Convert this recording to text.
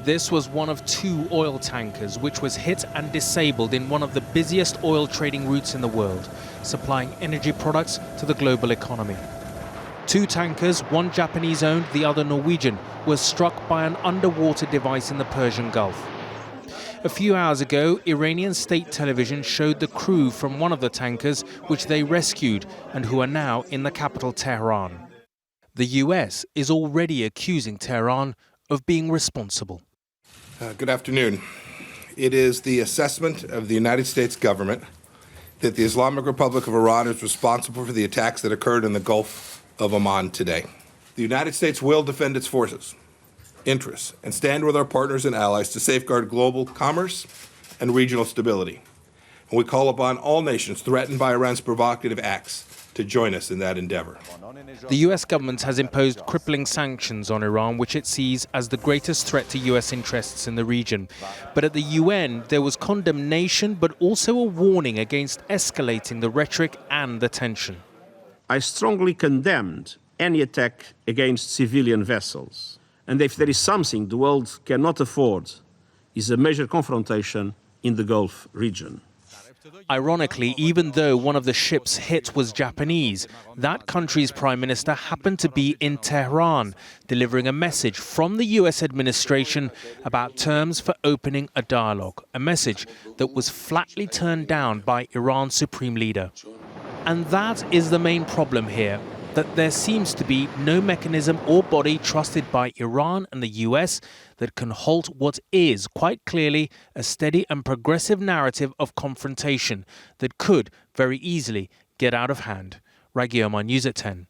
This was one of 2 oil tankers which was hit and disabled in one of the busiest oil trading routes in the world, supplying energy products to the global economy. 2 tankers, one Japanese-owned, the other Norwegian, were struck by an underwater device in the Persian Gulf. A few hours ago, Iranian state television showed the crew from one of the tankers which they rescued and who are now in the capital Tehran. The US is already accusing Tehran of being responsible. Good afternoon. It is the assessment of the United States government that the Islamic Republic of Iran is responsible for the attacks that occurred in the Gulf of Oman today. The United States will defend its forces, interests, and stand with our partners and allies to safeguard global commerce and regional stability. And we call upon all nations threatened by Iran's provocative acts to join us in that endeavor. The US government has imposed crippling sanctions on Iran, which it sees as the greatest threat to US interests in the region. But at the UN, there was condemnation, but also a warning against escalating the rhetoric and the tension. I strongly condemned any attack against civilian vessels. And if there is something the world cannot afford, is a major confrontation in the Gulf region. Ironically, even though one of the ships hit was Japanese, that country's prime minister happened to be in Tehran, delivering a message from the US administration about terms for opening a dialogue, a message that was flatly turned down by Iran's supreme leader. And that is the main problem here, that there seems to be no mechanism or body trusted by Iran and the US that can halt what is, quite clearly, a steady and progressive narrative of confrontation that could very easily get out of hand. Raghi Omar, News at 10.